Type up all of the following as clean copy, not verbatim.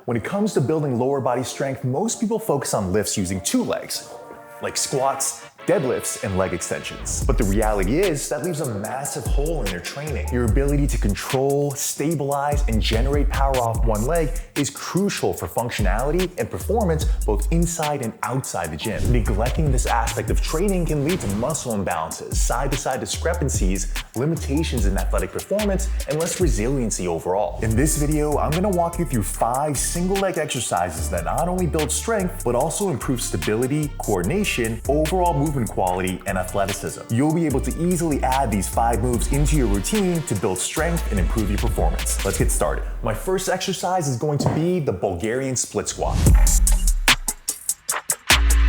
When it comes to building lower body strength, most people focus on lifts using two legs, like squats, deadlifts, and leg extensions. But the reality is that leaves a massive hole in their training. Your ability to control, stabilize, and generate power off one leg is crucial for functionality and performance both inside and outside the gym. Neglecting this aspect of training can lead to muscle imbalances, side-to-side discrepancies, limitations in athletic performance, and less resiliency overall. In this video, I'm gonna walk you through 5 single leg exercises that not only build strength, but also improve stability, coordination, overall movement quality, and athleticism. You'll be able to easily add these 5 moves into your routine to build strength and improve your performance. Let's get started. My first exercise is going to be the Bulgarian split squat.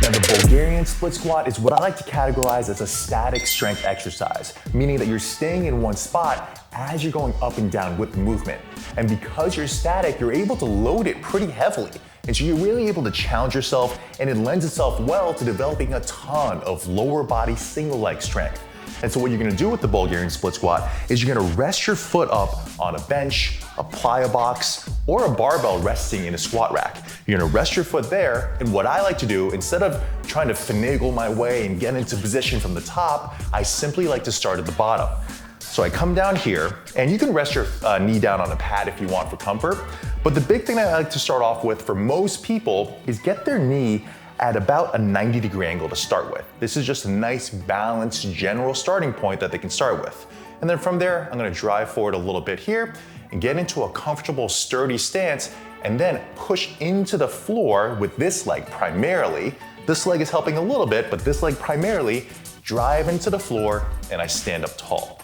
Now, the Bulgarian split squat is what I like to categorize as a static strength exercise, meaning that you're staying in one spot as you're going up and down with the movement. And because you're static, you're able to load it pretty heavily. And so you're really able to challenge yourself, and it lends itself well to developing a ton of lower body single leg strength. And so what you're gonna do with the Bulgarian split squat is you're gonna rest your foot up on a bench, a plyo box, or a barbell resting in a squat rack. You're gonna rest your foot there, and what I like to do, instead of trying to finagle my way and get into position from the top, I simply like to start at the bottom. So I come down here, and you can rest your knee down on a pad if you want for comfort, but the big thing that I like to start off with for most people is get their knee at about a 90-degree angle to start with. This is just a nice, balanced, general starting point that they can start with. And then from there, I'm gonna drive forward a little bit here and get into a comfortable, sturdy stance, and then push into the floor with this leg primarily. This leg is helping a little bit, but this leg primarily, drive into the floor, and I stand up tall.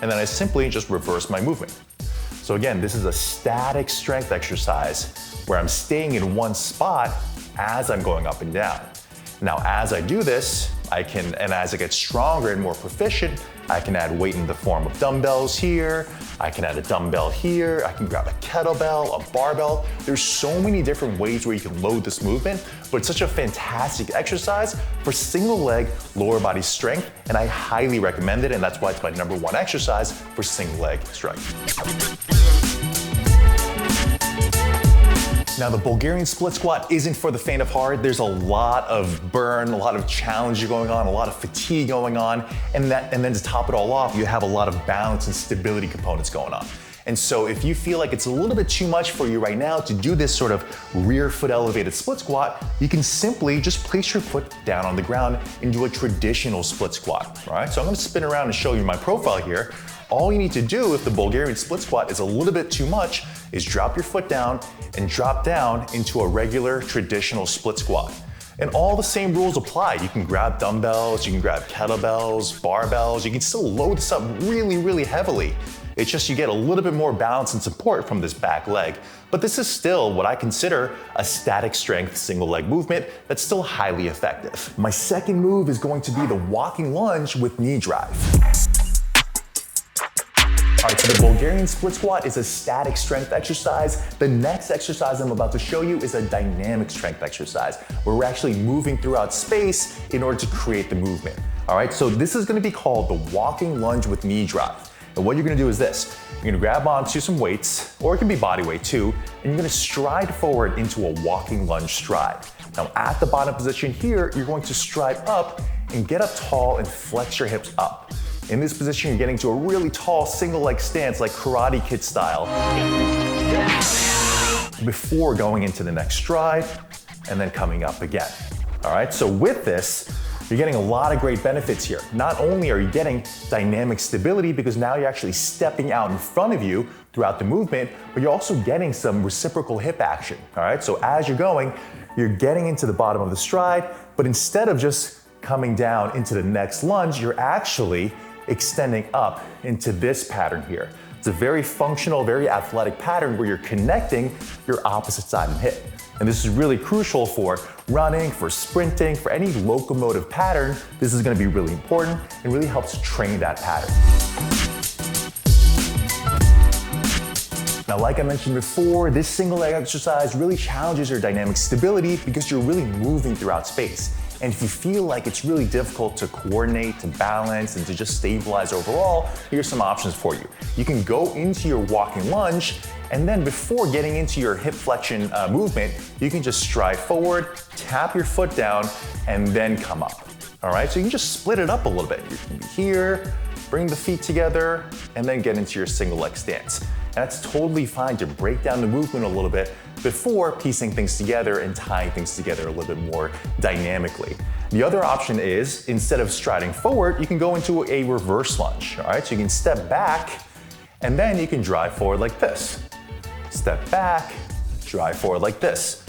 And then I simply just reverse my movement. So again, this is a static strength exercise where I'm staying in one spot as I'm going up and down. Now, as I do this, and as I get stronger and more proficient, I can add weight in the form of dumbbells here, I can add a dumbbell here, I can grab a kettlebell, a barbell. There's so many different ways where you can load this movement, but it's such a fantastic exercise for single leg lower body strength, and I highly recommend it, and that's why it's my #1 exercise for single leg strength. Now, the Bulgarian split squat isn't for the faint of heart. There's a lot of burn, a lot of challenge going on, a lot of fatigue going on, and then to top it all off, you have a lot of balance and stability components going on. And so if you feel like it's a little bit too much for you right now to do this sort of rear foot elevated split squat, you can simply just place your foot down on the ground and do a traditional split squat, all right? So I'm gonna spin around and show you my profile here. All you need to do if the Bulgarian split squat is a little bit too much is drop your foot down and drop down into a regular traditional split squat. And all the same rules apply. You can grab dumbbells, you can grab kettlebells, barbells, you can still load this up really, really heavily. It's just you get a little bit more balance and support from this back leg. But this is still what I consider a static strength single leg movement that's still highly effective. My second move is going to be the walking lunge with knee drive. All right, so the Bulgarian split squat is a static strength exercise. The next exercise I'm about to show you is a dynamic strength exercise, where we're actually moving throughout space in order to create the movement. All right, so this is gonna be called the walking lunge with knee drive. And what you're gonna do is this. You're gonna grab onto some weights, or it can be body weight too, and you're gonna stride forward into a walking lunge stride. Now at the bottom position here, you're going to stride up and get up tall and flex your hips up. In this position, you're getting to a really tall single leg stance like Karate Kid style before going into the next stride and then coming up again. All right, so with this, you're getting a lot of great benefits here. Not only are you getting dynamic stability because now you're actually stepping out in front of you throughout the movement, but you're also getting some reciprocal hip action. All right, so as you're going, you're getting into the bottom of the stride, but instead of just coming down into the next lunge, you're actually extending up into this pattern here. It's a very functional, very athletic pattern where you're connecting your opposite side and hip. And this is really crucial for running, for sprinting, for any locomotive pattern. This is gonna be really important and really helps train that pattern. Now, like I mentioned before, this single leg exercise really challenges your dynamic stability because you're really moving throughout space. And if you feel like it's really difficult to coordinate, to balance, and to just stabilize overall, here's some options for you. You can go into your walking lunge, and then before getting into your hip flexion movement, you can just stride forward, tap your foot down, and then come up. All right, so you can just split it up a little bit. You can be here, bring the feet together, and then get into your single leg stance. And that's totally fine to break down the movement a little bit before piecing things together and tying things together a little bit more dynamically. The other option is, instead of striding forward, you can go into a reverse lunge. All right, so you can step back, and then you can drive forward like this. Step back, drive forward like this.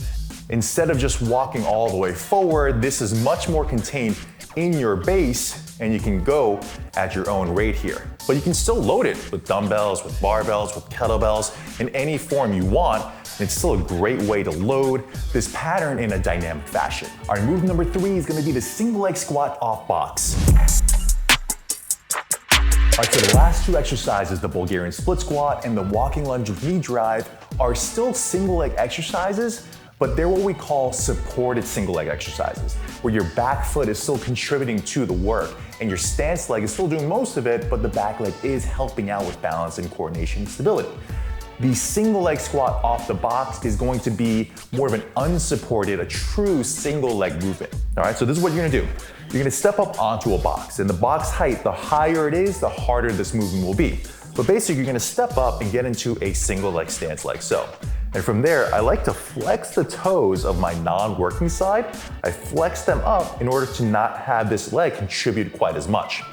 Instead of just walking all the way forward, this is much more contained in your base, and you can go at your own rate here. But you can still load it with dumbbells, with barbells, with kettlebells, in any form you want. It's still a great way to load this pattern in a dynamic fashion. All right, move number 3 is gonna be the single leg squat off box. All right, so the last 2 exercises, the Bulgarian split squat and the walking lunge with knee drive, are still single leg exercises, but they're what we call supported single leg exercises, where your back foot is still contributing to the work and your stance leg is still doing most of it, but the back leg is helping out with balance and coordination and stability. The single leg squat off the box is going to be more of an unsupported, a true single leg movement. All right, so this is what you're gonna do. You're gonna step up onto a box, and the box height, the higher it is, the harder this movement will be. But basically, you're gonna step up and get into a single leg stance like so. And from there, I like to flex the toes of my non-working side. I flex them up in order to not have this leg contribute quite as much.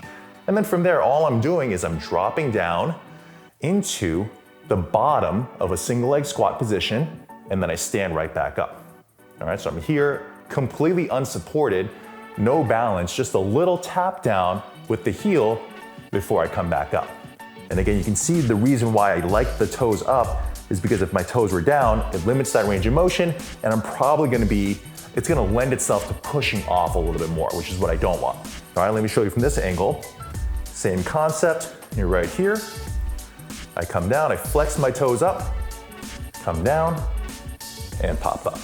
And then from there, all I'm doing is I'm dropping down into the bottom of a single leg squat position, and then I stand right back up. All right, so I'm here completely unsupported, no balance, just a little tap down with the heel before I come back up. And again, you can see the reason why I like the toes up is because if my toes were down, it limits that range of motion, and I'm probably it's gonna lend itself to pushing off a little bit more, which is what I don't want. All right, let me show you from this angle. Same concept, you're right here. I come down, I flex my toes up, come down, and pop up.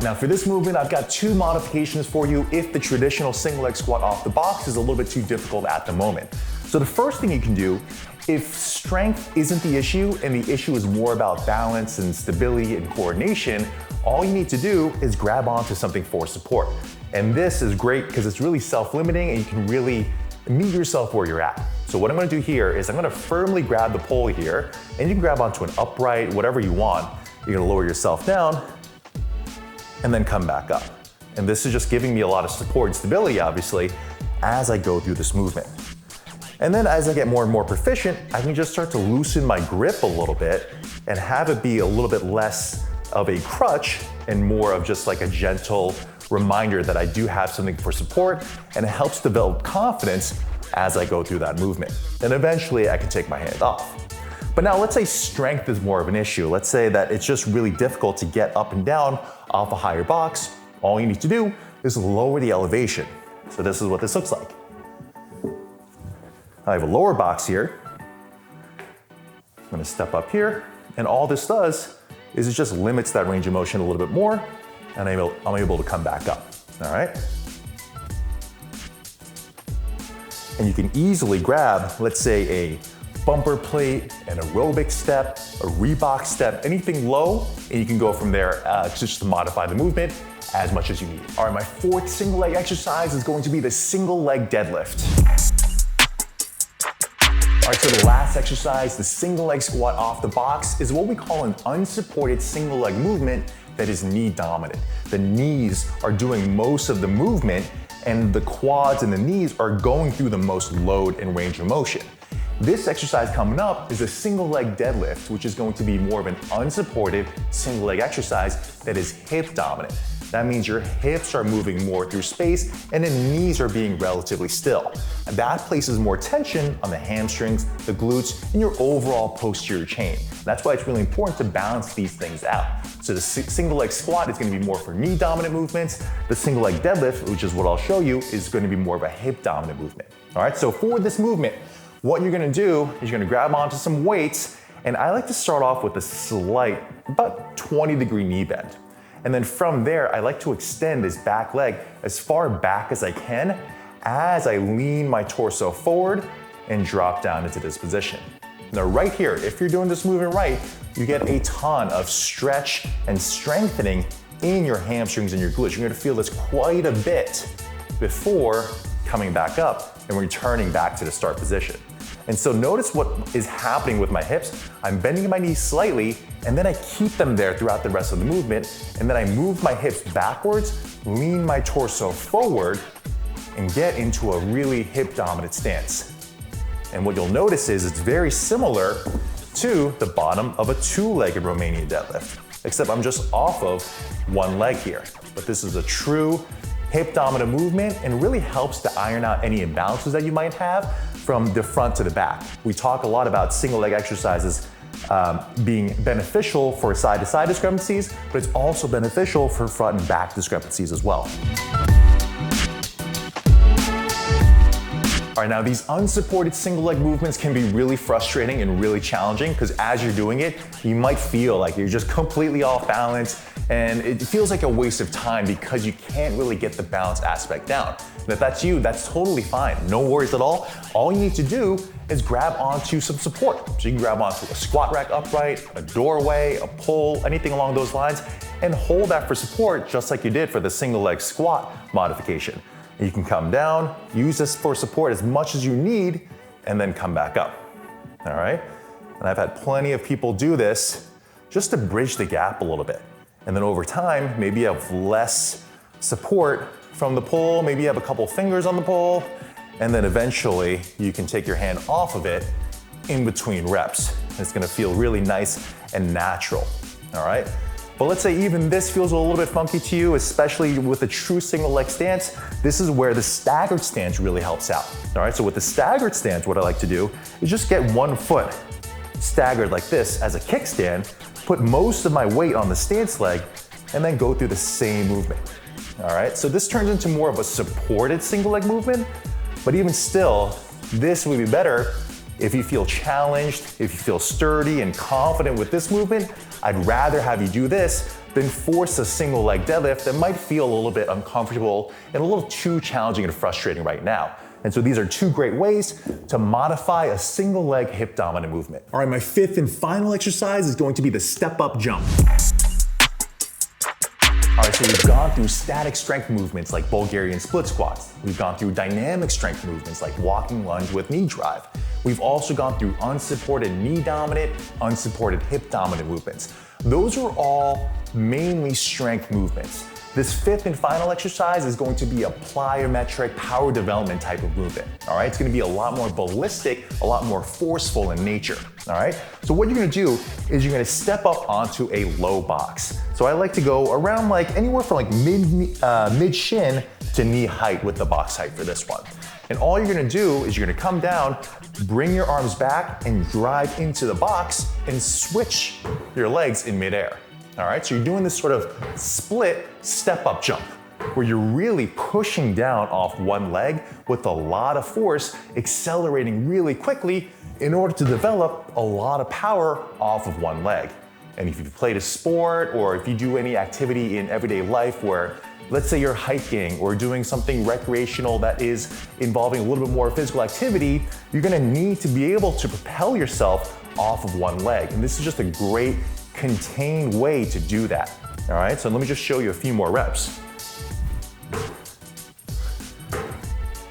Now for this movement, I've got 2 modifications for you if the traditional single leg squat off the box is a little bit too difficult at the moment. So the first thing you can do, if strength isn't the issue and the issue is more about balance and stability and coordination, all you need to do is grab onto something for support. And this is great because it's really self-limiting and you can really meet yourself where you're at. So what I'm gonna do here is I'm gonna firmly grab the pole here, and you can grab onto an upright, whatever you want. You're gonna lower yourself down and then come back up. And this is just giving me a lot of support and stability, obviously, as I go through this movement. And then as I get more and more proficient, I can just start to loosen my grip a little bit and have it be a little bit less of a crutch and more of just like a gentle reminder that I do have something for support, and it helps develop confidence as I go through that movement. And eventually I can take my hand off. But now let's say strength is more of an issue. Let's say that it's just really difficult to get up and down off a higher box. All you need to do is lower the elevation. So this is what this looks like. I have a lower box here. I'm gonna step up here, and all this does is it just limits that range of motion a little bit more, and I'm able to come back up, all right? And you can easily grab, let's say, a bumper plate, an aerobic step, a Reebok step, anything low, and you can go from there just to modify the movement as much as you need. All right, my 4th single leg exercise is going to be the single leg deadlift. All right, so the last exercise, the single leg squat off the box, is what we call an unsupported single leg movement that is knee dominant. The knees are doing most of the movement, and the quads and the knees are going through the most load and range of motion. This exercise coming up is a single leg deadlift, which is going to be more of an unsupported single leg exercise that is hip dominant. That means your hips are moving more through space and the knees are being relatively still. And that places more tension on the hamstrings, the glutes, and your overall posterior chain. That's why it's really important to balance these things out. So the single leg squat is gonna be more for knee dominant movements. The single leg deadlift, which is what I'll show you, is gonna be more of a hip dominant movement. All right, so for this movement, what you're gonna do is you're gonna grab onto some weights, And I like to start off with a slight, about 20-degree knee bend. And then from there, I like to extend this back leg as far back as I can as I lean my torso forward and drop down into this position. Now right here, if you're doing this movement right, you get a ton of stretch and strengthening in your hamstrings and your glutes. You're gonna feel this quite a bit before coming back up and returning back to the start position. And so notice what is happening with my hips. I'm bending my knees slightly, and then I keep them there throughout the rest of the movement, and then I move my hips backwards, lean my torso forward, and get into a really hip-dominant stance. And what you'll notice is it's very similar to the bottom of a two-legged Romanian deadlift, except I'm just off of one leg here. But this is a true hip-dominant movement and really helps to iron out any imbalances that you might have from the front to the back. We talk a lot about single leg exercises being beneficial for side-to-side discrepancies, but it's also beneficial for front and back discrepancies as well. All right, now these unsupported single leg movements can be really frustrating and really challenging because as you're doing it, you might feel like you're just completely off balance and it feels like a waste of time because you can't really get the balance aspect down. And if that's you, that's totally fine. No worries at all. All you need to do is grab onto some support. So you can grab onto a squat rack upright, a doorway, a pole, anything along those lines, and hold that for support just like you did for the single leg squat modification. You can come down, use this for support as much as you need, and then come back up, all right? And I've had plenty of people do this just to bridge the gap a little bit. And then over time, maybe you have less support from the pole, maybe you have a couple fingers on the pole, and then eventually you can take your hand off of it in between reps. It's gonna feel really nice and natural, all right? But let's say even this feels a little bit funky to you, especially with a true single leg stance, this is where the staggered stance really helps out. All right, so with the staggered stance, what I like to do is just get one foot staggered like this as a kickstand, put most of my weight on the stance leg, and then go through the same movement. All right, so this turns into more of a supported single leg movement, but even still, this would be better if you feel challenged, if you feel sturdy and confident with this movement. I'd rather have you do this than force a single leg deadlift that might feel a little bit uncomfortable and a little too challenging and frustrating right now. And so these are two great ways to modify a single leg hip dominant movement. All right, my fifth and final exercise is going to be the step up jump. All right, so we've gone through static strength movements like Bulgarian split squats. We've gone through dynamic strength movements like walking lunge with knee drive. We've also gone through unsupported knee dominant, unsupported hip dominant movements. Those are all mainly strength movements. This fifth and final exercise is going to be a plyometric power development type of movement. All right, it's gonna be a lot more ballistic, a lot more forceful in nature. All right, so what you're gonna do is you're gonna step up onto a low box. So I like to go around like anywhere from like mid shin to knee height with the box height for this one. And all you're gonna do is you're gonna come down, bring your arms back and drive into the box and switch your legs in midair. All right, so you're doing this sort of split step up jump where you're really pushing down off one leg with a lot of force, accelerating really quickly in order to develop a lot of power off of one leg. And if you've played a sport or if you do any activity in everyday life where let's say you're hiking or doing something recreational that is involving a little bit more physical activity, you're gonna need to be able to propel yourself off of one leg. And this is just a great contained way to do that. All right, so let me just show you a few more reps.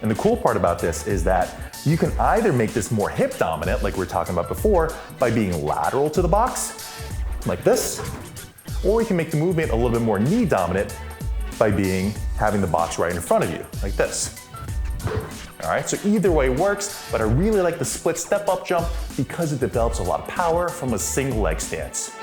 And the cool part about this is that you can either make this more hip dominant, like we were talking about before, by being lateral to the box, like this, or you can make the movement a little bit more knee dominant by having the box right in front of you, like this. All right, so either way works, but I really like the split step up jump because it develops a lot of power from a single leg stance.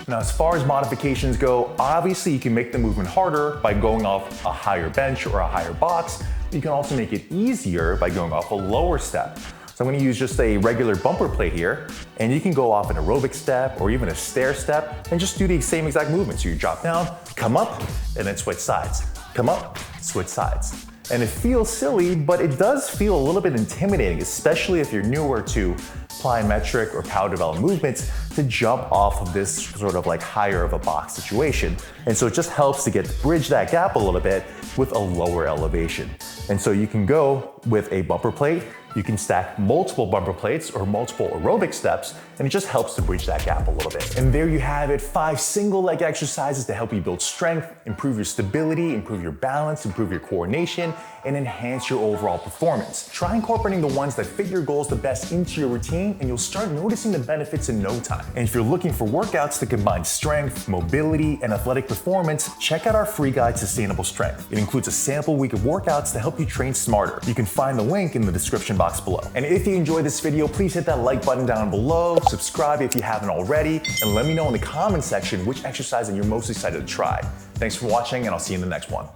Now, as far as modifications go, obviously you can make the movement harder by going off a higher bench or a higher box. You can also make it easier by going off a lower step. So I'm gonna use just a regular bumper plate here, and you can go off an aerobic step or even a stair step and just do the same exact movement. So you drop down, come up, and then switch sides. Come up, switch sides. And it feels silly, but it does feel a little bit intimidating, especially if you're newer to plyometric or power developed movements, to jump off of this sort of like higher of a box situation. And so it just helps to bridge that gap a little bit with a lower elevation. And so you can go with a bumper plate, you can stack multiple bumper plates or multiple aerobic steps, and it just helps to bridge that gap a little bit. And there you have it, 5 single leg exercises to help you build strength, improve your stability, improve your balance, improve your coordination, and enhance your overall performance. Try incorporating the ones that fit your goals the best into your routine, and you'll start noticing the benefits in no time. And if you're looking for workouts that combine strength, mobility, and athletic performance, check out our free guide, Sustainable Strength. It includes a sample week of workouts to help you train smarter. You can find the link in the description box below. And if you enjoyed this video, please hit that like button down below, subscribe if you haven't already, and let me know in the comment section which exercise that you're most excited to try. Thanks for watching, and I'll see you in the next one.